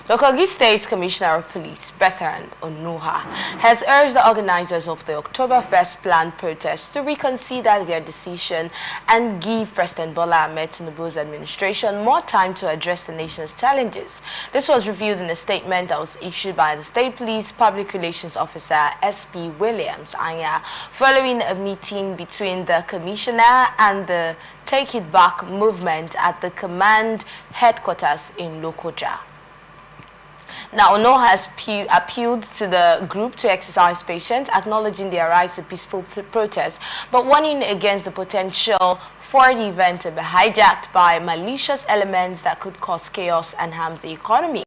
The Kogi State Commissioner of Police, Bethrand Onuoha, has urged the organizers of the Oktoberfest planned protest to reconsider their decision and give President Bola Ahmed Tinubu's administration more time to address the nation's challenges. This was revealed in a statement that was issued by the State Police Public Relations Officer SP Williams Anya following a meeting between the Commissioner and the Take It Back movement at the command headquarters in Lokoja. Now, Onuoha has appealed to the group to exercise patience, acknowledging their rights to peaceful protest, but warning against the potential for the event to be hijacked by malicious elements that could cause chaos and harm the economy.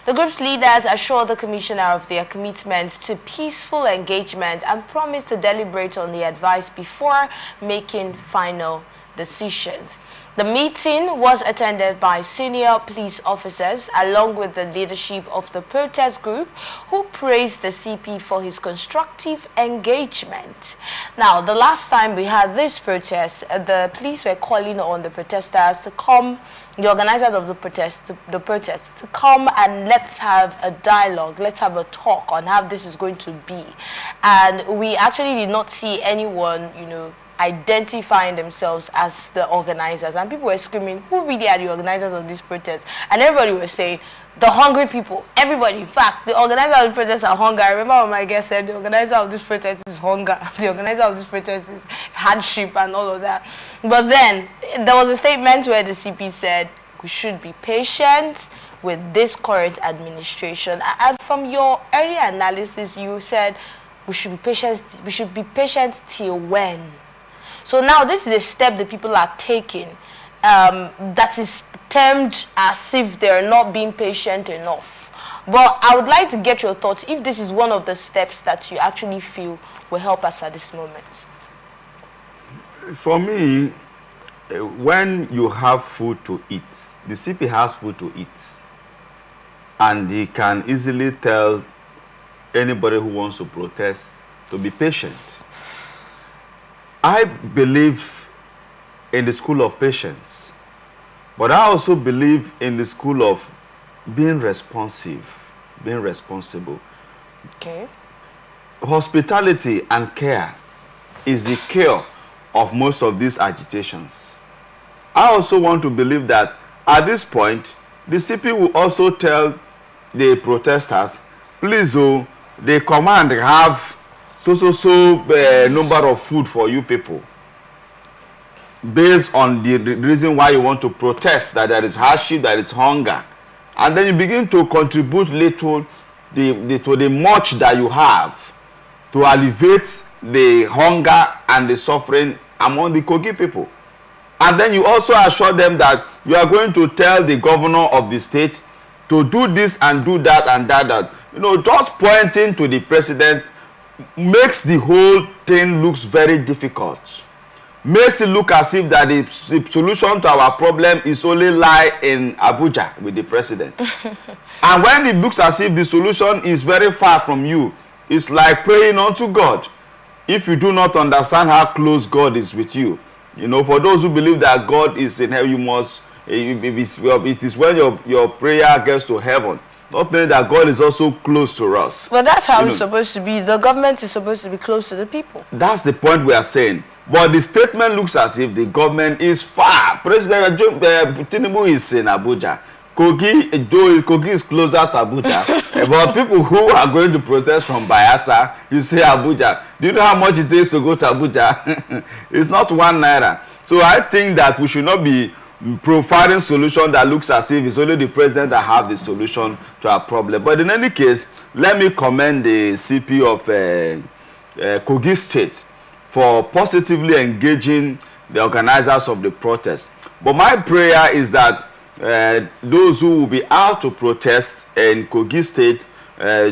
The group's leaders assure the commissioner of their commitment to peaceful engagement and promise to deliberate on the advice before making final decisions. The meeting was attended by senior police officers along with the leadership of the protest group, who praised the CP for his constructive engagement. Now, the last time we had this protest, the police were calling on the protesters to come, the organizers of the protest to come and let's have a dialogue, let's have a talk on how this is going to be. And we actually did not see anyone, identifying themselves as the organizers, and people were screaming, who really are the organizers of this protest? And everybody was saying, the hungry people. Everybody. In fact, the organizer of the protest are hunger. I remember when my guest said the organizer of this protest is hunger, the organizer of this protest is hardship and all of that. But then there was a statement where the CP said we should be patient with this current administration, and from your earlier analysis you said we should be patient till when? So now this is a step that people are taking that is termed as if they're not being patient enough. But I would like to get your thoughts if this is one of the steps that you actually feel will help us at this moment. For me, when you have food to eat, the CP has food to eat, and he can easily tell anybody who wants to protest to be patient. I believe in the school of patience, but I also believe in the school of being responsive, being responsible. Okay. Hospitality and care is the cure of most of these agitations. I also want to believe that at this point, the CP will also tell the protesters, please, the command have so number of food for you people, based on the reason why you want to protest, that there is hardship, there is hunger, and then you begin to contribute little to the much that you have to alleviate the hunger and the suffering among the Kogi people. And then you also assure them that you are going to tell the governor of the state to do this and do that and that. Just pointing to the president makes the whole thing looks very difficult. Makes it look as if that the solution to our problem is only lie in Abuja with the president. And when it looks as if the solution is very far from you, it's like praying unto God. If you do not understand how close God is with you, for those who believe that God is in heaven, it is when your prayer gets to heaven. Not knowing that God is also close to us. But that's how it's supposed to be. The government is supposed to be close to the people. That's the point we are saying. But the statement looks as if the government is far. President Tinubu is in Abuja. Kogi is closer to Abuja. But people who are going to protest from Bayelsa, you say Abuja. Do you know how much it takes to go to Abuja? It's not 1 naira. So I think that we should not be providing solution that looks as if it's only the president that have the solution to our problem. But in any case, let me commend the CP of Kogi State for positively engaging the organizers of the protest. But my prayer is that those who will be out to protest in Kogi State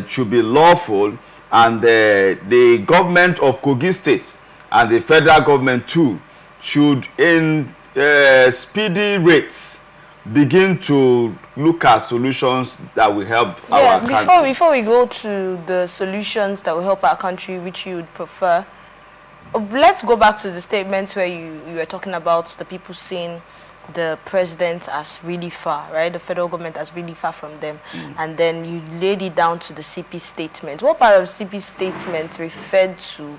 should be lawful, and the government of Kogi State and the federal government too should in speedy rates begin to look at solutions that will help our country. Before we go to the solutions that will help our country, which you would prefer, let's go back to the statements where you were talking about the people seeing the president as really far, right? The federal government as really far from them. And then you laid it down to the CP statement. What part of CP statement referred to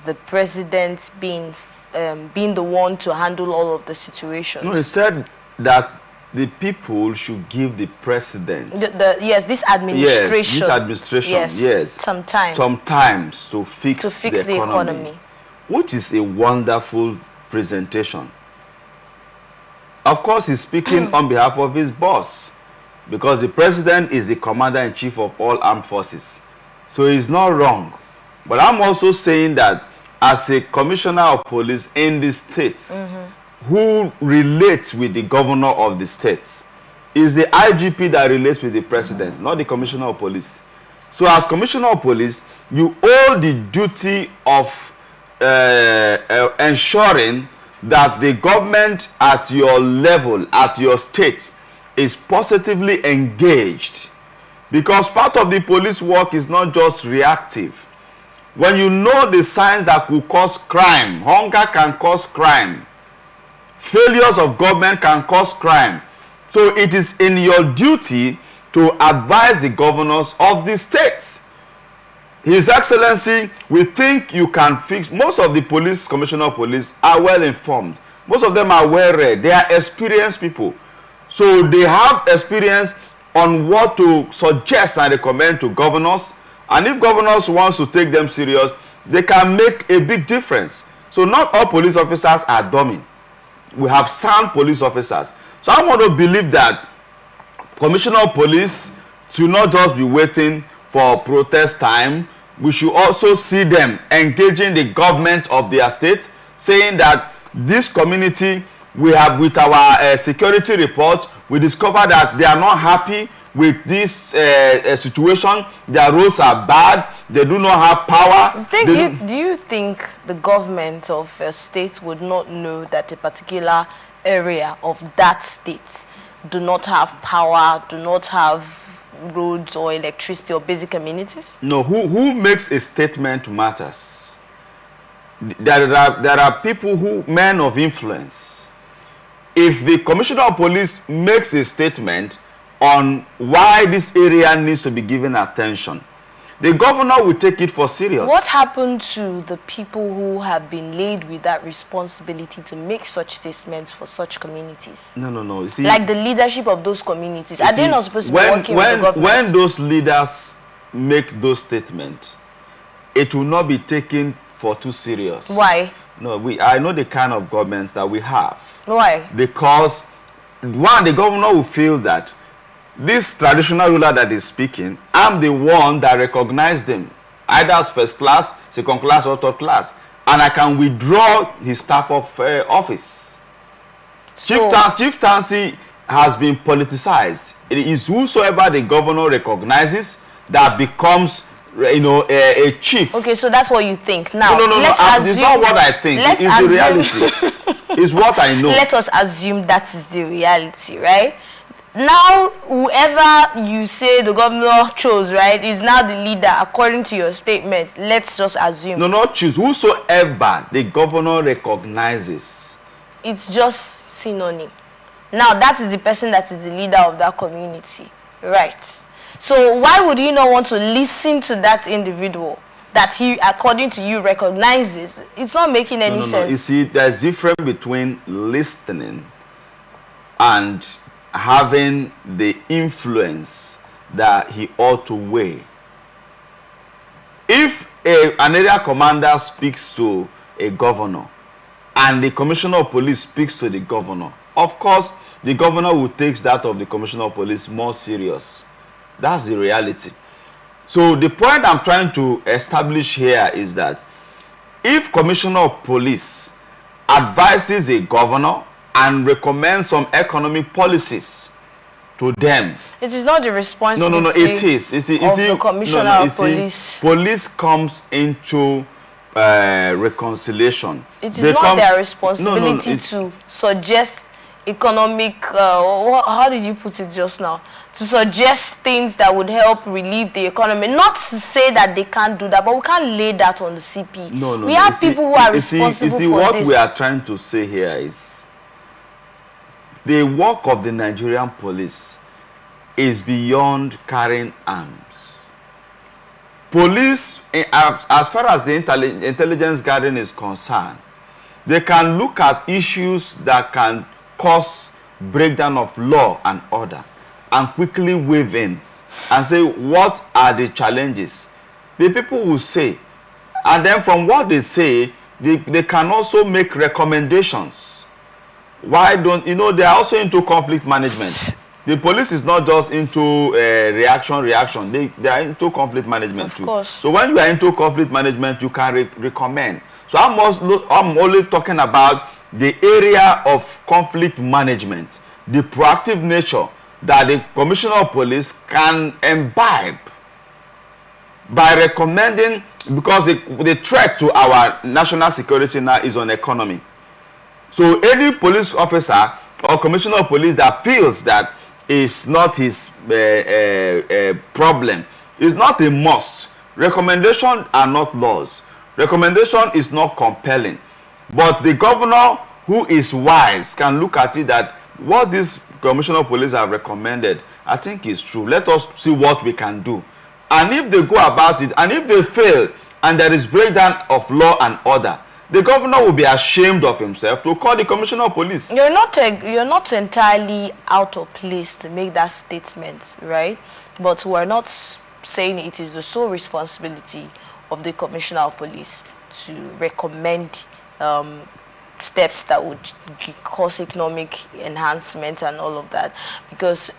the president being the one to handle all of the situations? No, it said that the people should give the president. Yes, this administration. Yes, this administration. Yes. Sometimes to fix the economy. Which is a wonderful presentation. Of course, he's speaking on behalf of his boss, because the president is the commander-in-chief of all armed forces. So he's not wrong. But I'm also saying that as a commissioner of police in the state, who relates with the governor of the state, is the IGP that relates with the president, not the commissioner of police. So as commissioner of police, you owe the duty of ensuring that the government at your level, at your state, is positively engaged. Because part of the police work is not just reactive. When you know the signs that could cause crime, hunger can cause crime, failures of government can cause crime. So it is in your duty to advise the governors of the states. His Excellency, we think you can fix. Most of the police, commissioner of police, are well informed. Most of them are well read. They are experienced people. So they have experience on what to suggest and recommend to governors. And if governors want to take them serious, they can make a big difference. So not all police officers are dummy. We have sound police officers. So I want to believe that commissioner of police should not just be waiting for protest time. We should also see them engaging the government of their state, saying that this community, we have with our security report, we discover that they are not happy with this situation. Their roads are bad. They do not have power. Do you think the government of a state would not know that a particular area of that state do not have power, do not have roads or electricity or basic amenities? No, who makes a statement matters. There are people men of influence. If the commissioner of police makes a statement on why this area needs to be given attention, the governor will take it for serious. What happened to the people who have been laid with that responsibility to make such statements for such communities? No. You see, like the leadership of those communities, are they not supposed to be working with the government? When those leaders make those statements, it will not be taken for too serious. Why? No, I know the kind of governments that we have. Why? Because one, the governor will feel that this traditional ruler that is speaking, I'm the one that recognized him, either as first class, second class, or third class, and I can withdraw his staff of office. So, chieftaincy has been politicized. It is whosoever the governor recognizes that becomes, a chief. Okay, so that's what you think. Now, no. It's not what I think. It's the reality. It's what I know. Let us assume that is the reality, right? Now, whoever you say the governor chose, right, is now the leader according to your statement. Let's just assume. No, not choose. Whosoever the governor recognizes. It's just synonym. Now, that is the person that is the leader of that community, right? So why would you not want to listen to that individual that he, according to you, recognizes? It's not making any sense. No. You see, there's difference between listening and having the influence that he ought to weigh. If an area commander speaks to a governor and the commissioner of police speaks to the governor, of course, the governor will take that of the commissioner of police more serious. That's the reality. So the point I'm trying to establish here is that if commissioner of police advises a governor and recommend some economic policies to them, it is not the responsibility. No, it is. The commissioner of police. Police comes into reconciliation. It is not their responsibility to suggest economic. How did you put it just now? To suggest things that would help relieve the economy. Not to say that they can't do that, but we can't lay that on the CP. No. We have people who are responsible for this. What we are trying to say here is, the work of the Nigerian police is beyond carrying arms. Police, as far as the intelligence gathering is concerned, they can look at issues that can cause breakdown of law and order and quickly weave in and say, what are the challenges? The people will say, and then from what they say, they can also make recommendations. Why don't, you know, they are also into conflict management. The police is not just into reaction. They are into conflict management too. Of course. So when you are into conflict management, you can recommend. So I'm only talking about the area of conflict management, the proactive nature that the Commissioner of Police can imbibe by recommending, because the threat to our national security now is on economy. So any police officer or Commissioner of Police that feels that is not his problem, is not a must. Recommendations are not laws. Recommendation is not compelling. But the governor who is wise can look at it that what this Commissioner of Police have recommended, I think is true. Let us see what we can do. And if they go about it, and if they fail, and there is breakdown of law and order, the governor will be ashamed of himself to call the Commissioner of Police. You're not entirely out of place to make that statement, right? But we're not saying it is the sole responsibility of the Commissioner of Police to recommend steps that would cause economic enhancement and all of that. Because,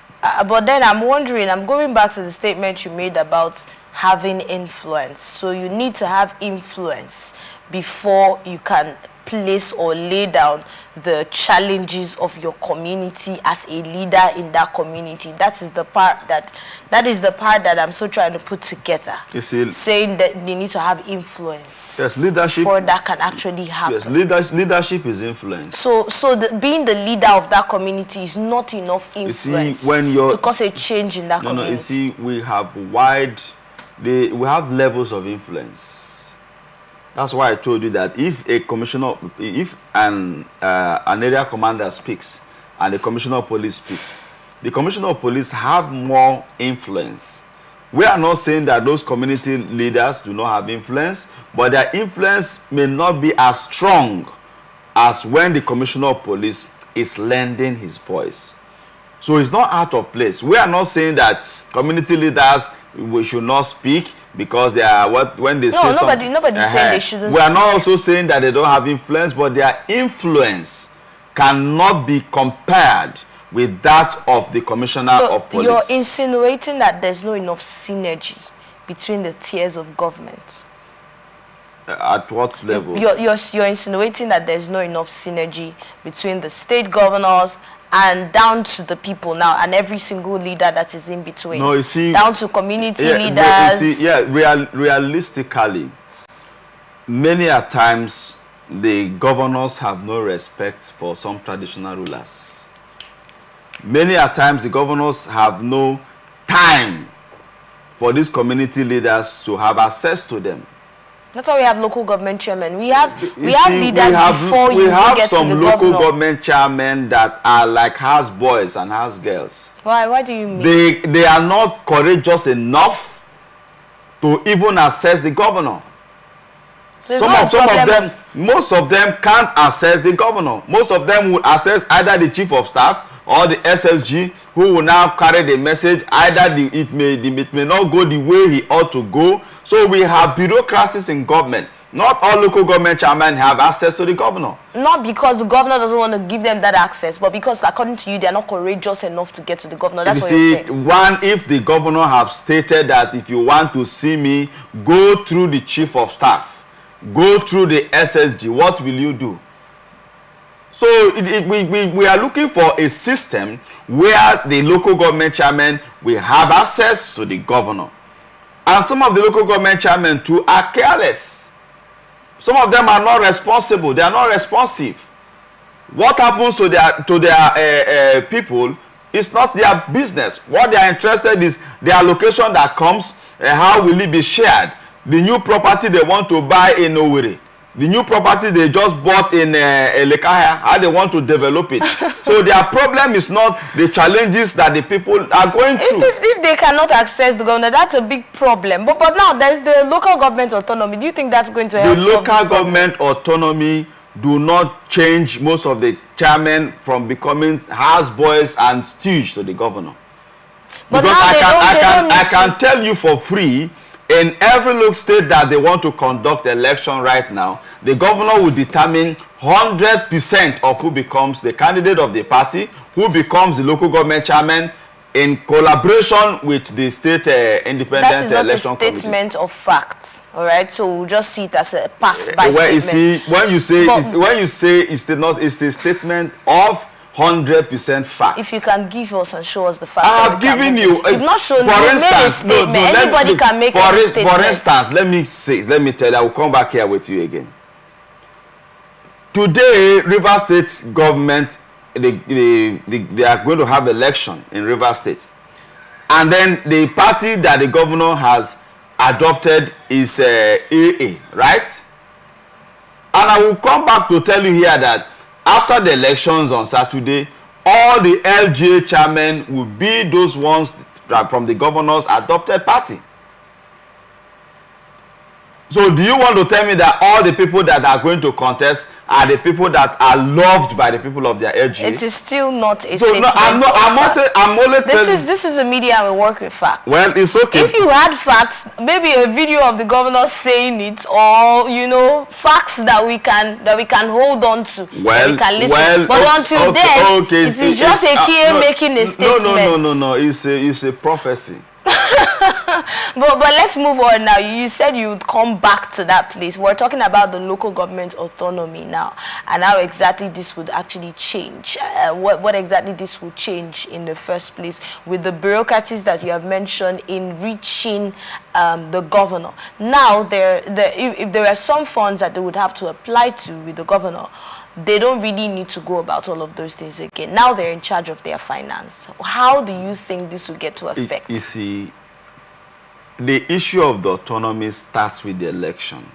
but then I'm wondering, I'm going back to the statement you made about having influence. So you need to have influence before you can place or lay down the challenges of your community as a leader in that community. That is the part that I'm so trying to put together. You see, saying that they need to have influence. Yes, leadership. Before that can actually happen. Yes, leadership is influence. So being the leader of that community is not enough influence to cause a change in that community. You see, we have we have levels of influence. That's why I told you that if a commissioner, if an area commander speaks and the Commissioner of Police speaks, the Commissioner of Police have more influence. We are not saying that those community leaders do not have influence, but their influence may not be as strong as when the Commissioner of Police is lending his voice. So it's not out of place. We are not saying that community leaders, we should not speak because they are when they say something. Nobody's saying they shouldn't speak. We are not also saying that they don't have influence, but their influence cannot be compared with that of the Commissioner of Police. You're insinuating that there's not enough synergy between the tiers of government. At what level? You're insinuating that there's not enough synergy between the state governors and down to the people now, and every single leader that is in between. No, you see, down to community leaders. Realistically, many a times the governors have no respect for some traditional rulers. Many a times the governors have no time for these community leaders to have access to them. That's why we have local government chairmen. We have leaders before you get to the governor. We have some local government chairmen that are like house boys and house girls. Why? What do you mean? They are not courageous enough to even assess the governor. Most of them can't assess the governor. Most of them will assess either the chief of staff or the SSG, who will now carry the message. Either it may not go the way he ought to go. So we have bureaucracies in government. Not all local government chairmen have access to the governor. Not because the governor doesn't want to give them that access, but because, according to you, they are not courageous enough to get to the governor. That's what you're saying. One, if the governor have stated that if you want to see me, go through the chief of staff, go through the SSG, what will you do? So we are looking for a system where the local government chairman will have access to the governor. And some of the local government chairmen too are careless. Some of them are not responsible. They are not responsive. What happens to their people is not their business. What they are interested in is the allocation that comes, how will it be shared. The new property they want to buy in Owerri. the new property they just bought in Lekaya, how they want to develop it. So their problem is not the challenges that the people are going through. If they cannot access the governor, that's a big problem. But now there's the local government autonomy. Do you think that's going to help? The local government autonomy do not change most of the chairmen from becoming houseboys and stooge to the governor. But because now I can tell you for free, in every local state that they want to conduct election right now, the governor will determine 100% of who becomes the candidate of the party, who becomes the local government chairman, in collaboration with the state independent election committee. That is not a statement of facts, all right? So we'll just see it as a pass-by statement. When you say it's a statement of 100% fact. If you can give us and show us the fact. I have given you. You've not shown. For instance, anybody can make a statement. For instance, let me tell you. I will come back here with you again. Today, Rivers State government, they are going to have election in Rivers State, and then the party that the governor has adopted is AA, right? And I will come back to tell you here that after the elections on Saturday, all the LGA chairmen will be those ones from the governor's adopted party. So do you want to tell me that all the people that are going to contest are the people that are loved by the people of their LGA? It is still not a so statement. No, I'm only telling. This is a media and we work with facts. Well, it's okay. If you had facts, maybe a video of the governor saying it, or facts that we can hold on to, that we can listen. But until then, it is just a KA making a statement. No. It's a prophecy. but let's move on now. You said you would come back to that place. We're talking about the local government autonomy now, and how exactly this would actually change. What exactly this would change in the first place with the bureaucracies that you have mentioned in reaching the governor. Now, if there are some funds that they would have to apply to with the governor, they don't really need to go about all of those things again. Now they're in charge of their finance. How do you think this will get to affect? You see, the issue of the autonomy starts with the election.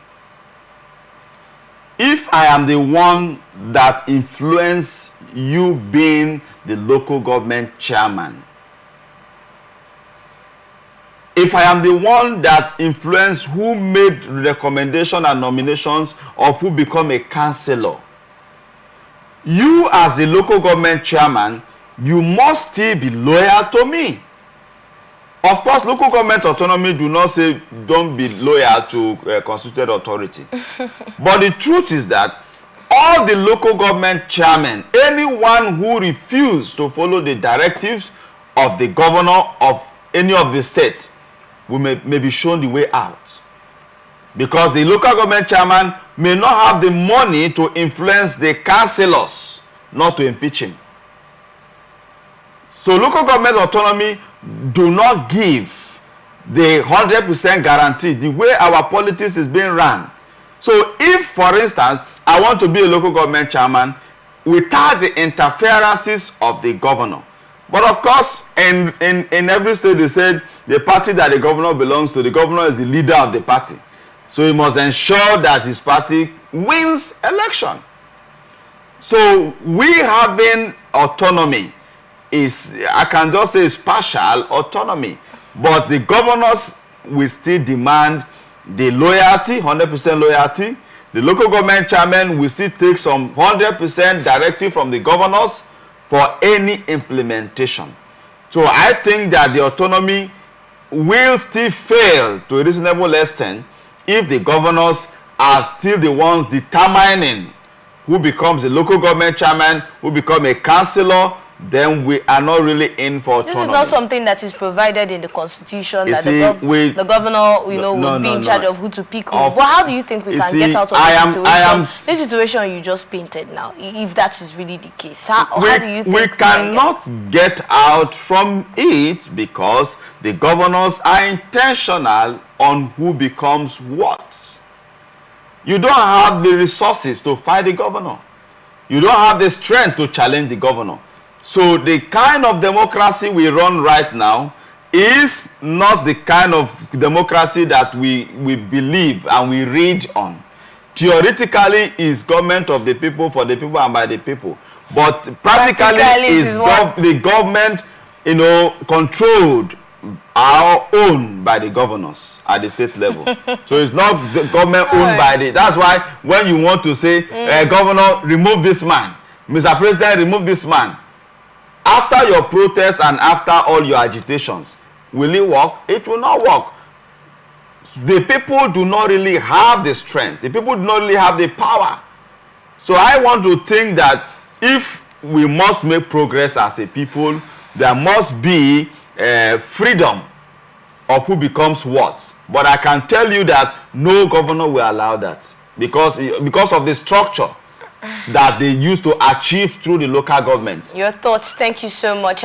If I am the one that influenced you being the local government chairman, if I am the one that influenced who made recommendation and nominations of who become a councillor, you as the local government chairman, you must still be loyal to me. Of course, local government autonomy do not say don't be loyal to constituted authority. But the truth is that all the local government chairmen, anyone who refused to follow the directives of the governor of any of the states, may be shown the way out. Because the local government chairman may not have the money to influence the councillors not to impeach him. So local government autonomy do not give the 100% guarantee the way our politics is being run. So if, for instance, I want to be a local government chairman without the interferences of the governor. But of course, in every state they said the party that the governor belongs to, the governor is the leader of the party. So he must ensure that his party wins election. So we having autonomy is, I can just say, it's partial autonomy. But the governors will still demand the loyalty, 100% loyalty. The local government chairman will still take some 100% directive from the governors for any implementation. So I think that the autonomy will still fail to a reasonable extent if the governors are still the ones determining who becomes a local government chairman, who become a councillor. Then we are not really in for autonomy. This is not something that is provided in the constitution, that the governor, would be in charge of who to pick who. But how do you think we can get out of this situation? This situation you just painted now, if that is really the case, how do you think we cannot get out from it because the governors are intentional on who becomes what. You don't have the resources to fight the governor. You don't have the strength to challenge the governor. So the kind of democracy we run right now is not the kind of democracy that we believe and we read on. theoretically is government of the people, for the people, and by the people. But practically is the government, you know, controlled or owned by the governors at the state level. So it's not the government owned by the... That's why when you want to say, Governor, remove this man. Mr. President, remove this man. After your protest and after all your agitations, will it work? It will not work. The people do not really have the strength. The people do not really have the power. So I want to think that if we must make progress as a people, there must be freedom of who becomes what. But I can tell you that no governor will allow that because of the structure that they used to achieve through the local government. Your thoughts. Thank you so much.